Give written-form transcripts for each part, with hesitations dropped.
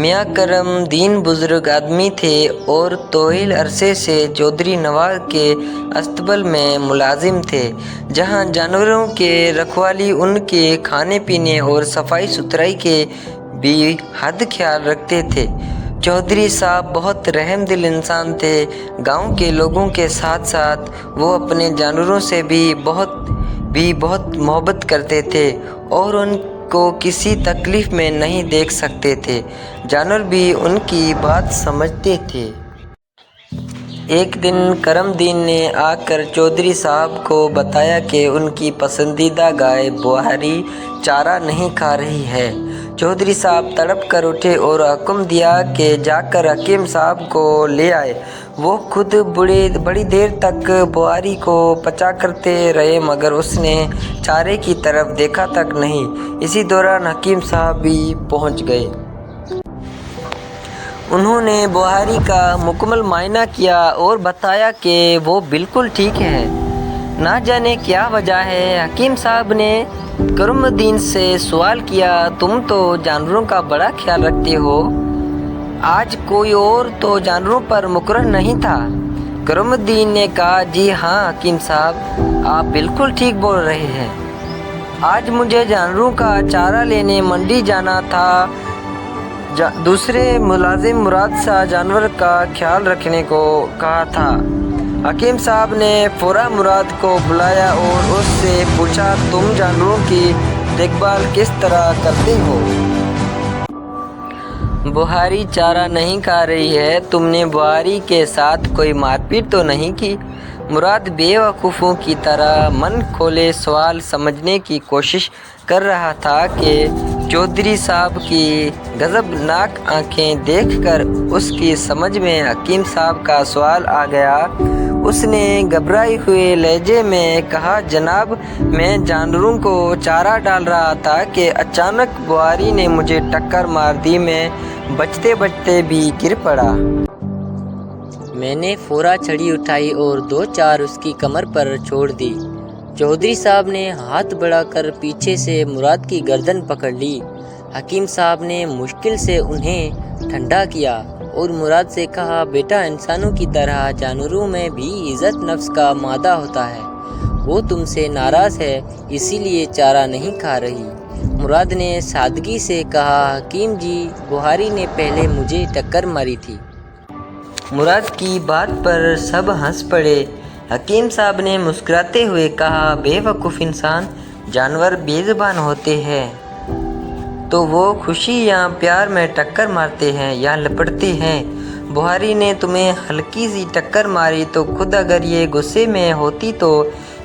میاں کرم دین بزرگ آدمی تھے اور طویل عرصے سے چودھری نواز کے استبل میں ملازم تھے، جہاں جانوروں کی رکھوالی، ان کے کھانے پینے اور صفائی ستھرائی کے بھی حد خیال رکھتے تھے۔ چودھری صاحب بہت رحم دل انسان تھے۔ گاؤں کے لوگوں کے ساتھ ساتھ وہ اپنے جانوروں سے بھی بہت محبت کرتے تھے اور ان کو کسی تکلیف میں نہیں دیکھ سکتے تھے۔ جانور بھی ان کی بات سمجھتے تھے۔ ایک دن کرم دین نے آ کر چودھری صاحب کو بتایا کہ ان کی پسندیدہ گائے بہاری چارہ نہیں کھا رہی ہے۔ چودھری صاحب تڑپ کر اٹھے اور حکم دیا کہ جا کر حکیم صاحب کو لے آئے۔ وہ خود بڑی دیر تک بہاری کو پچا کرتے رہے مگر اس نے چارے کی طرف دیکھا تک نہیں۔ اسی دوران حکیم صاحب بھی پہنچ گئے۔ انہوں نے بہاری کا مکمل معائنہ کیا اور بتایا کہ وہ بالکل ٹھیک ہے۔ نہ جانے کیا وجہ ہے۔ حکیم صاحب نے کرم دین سے سوال کیا، تم تو جانوروں کا بڑا خیال رکھتے ہو، آج کوئی اور تو جانوروں پر مقرر نہیں تھا؟ کرم دین نے کہا، جی ہاں حکیم صاحب، آپ بالکل ٹھیک بول رہے ہیں۔ آج مجھے جانوروں کا چارہ لینے منڈی جانا تھا۔ دوسرے ملازم مراد سے جانور کا خیال رکھنے کو کہا تھا۔ حکیم صاحب نے فوراً مراد کو بلایا اور اس سے پوچھا، تم جانوروں کی دیکھ بھال کس طرح کرتے ہو؟ بہاری چارہ نہیں کھا رہی ہے، تم نے بہاری کے ساتھ کوئی مار پیٹ تو نہیں کی؟ مراد بے وقوفوں کی طرح من کھولے سوال سمجھنے کی کوشش کر رہا تھا کہ چودھری صاحب کی غضبناک آنکھیں دیکھ کر اس کی سمجھ میں حکیم صاحب کا سوال آ گیا۔ اس نے گھبرائے ہوئے لہجے میں کہا، جناب میں جانوروں کو چارہ ڈال رہا تھا کہ اچانک بہاری نے مجھے ٹکر مار دی، میں بچتے بچتے بھی گر پڑا۔ میں نے فوراً چھڑی اٹھائی اور دو چار اس کی کمر پر چھوڑ دی۔ چودھری صاحب نے ہاتھ بڑھا کر پیچھے سے مراد کی گردن پکڑ لی۔ حکیم صاحب نے مشکل سے انہیں ٹھنڈا کیا اور مراد سے کہا، بیٹا انسانوں کی طرح جانوروں میں بھی عزت نفس کا مادہ ہوتا ہے، وہ تم سے ناراض ہے اسی لیے چارہ نہیں کھا رہی۔ مراد نے سادگی سے کہا، حکیم جی بہاری نے پہلے مجھے ٹکر ماری تھی۔ مراد کی بات پر سب ہنس پڑے۔ حکیم صاحب نے مسکراتے ہوئے کہا، بے وقوف انسان، جانور بے زبان ہوتے ہیں تو وہ خوشی یا پیار میں ٹکر مارتے ہیں یا لپٹتے ہیں۔ بہاری نے تمہیں ہلکی سی ٹکر ماری تو خود اگر یہ غصے میں ہوتی تو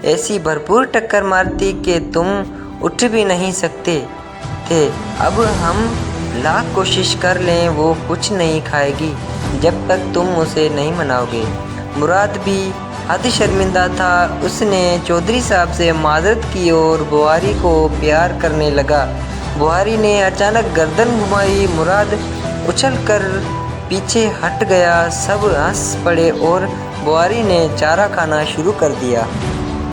ایسی بھرپور ٹکر مارتی کہ تم اٹھ بھی نہیں سکتے تھے۔ اب ہم لاکھ کوشش کر لیں وہ کچھ نہیں کھائے گی جب تک تم اسے نہیں مناؤ گے۔ مراد بھی حد شرمندہ تھا۔ اس نے چودھری صاحب سے معذرت کی اور بہاری کو پیار کرنے لگا۔ بہاری نے اچانک گردن گھمائی، مراد اچھل کر پیچھے ہٹ گیا، سب ہنس پڑے اور بہاری نے چارہ کھانا شروع کر دیا۔